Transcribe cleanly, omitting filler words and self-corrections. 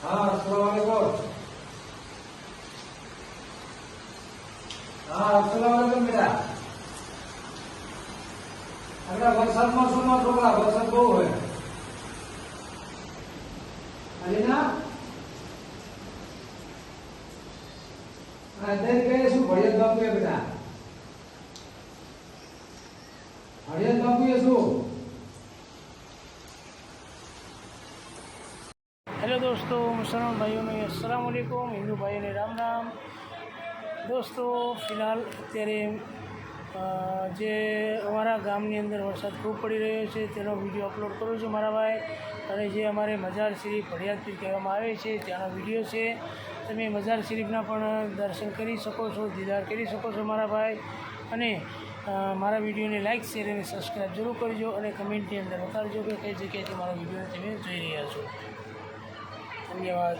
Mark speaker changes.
Speaker 1: हाँ अस्सलामुअलैकुम। हाँ अस्सलामुअलैकुम बेटा। अगला वरसादમાં શું માં છોકરા વરસાદ બહુ હોય અલીના અત્યારે કઈ શું ભડિયાત બાપુએ બેટા ભડિયાત બાપુએ શું
Speaker 2: हेलो दोस्तों, मुसलमान भाइयों ने अस्सलाम वालेकुम, हिंदू भाइयों ने राम राम। दोस्तों फिलहाल अत्यारे जे अमरा गामनी अंदर वरसाद खूब पड़ी रह्यो छे तेनो विडियो अपलोड करूँ छूँ मारा भाई। अने जे अमारे मजार शरीफ भडियात पीर कहेवामां आवे छे त्यानो विडियो छे, तमे मजार शरीफना पण दर्शन करी शको छो, दीदार करी शको छो मारा भाई। अने मारा विडियोने लाइक शेर अने सब्सक्राइब जरूर करजो अने कमेंटनी अंदर बतावजो के कई जग्याएथी मारा विडियो तमे जोई रह्या छो। धन्यवाद।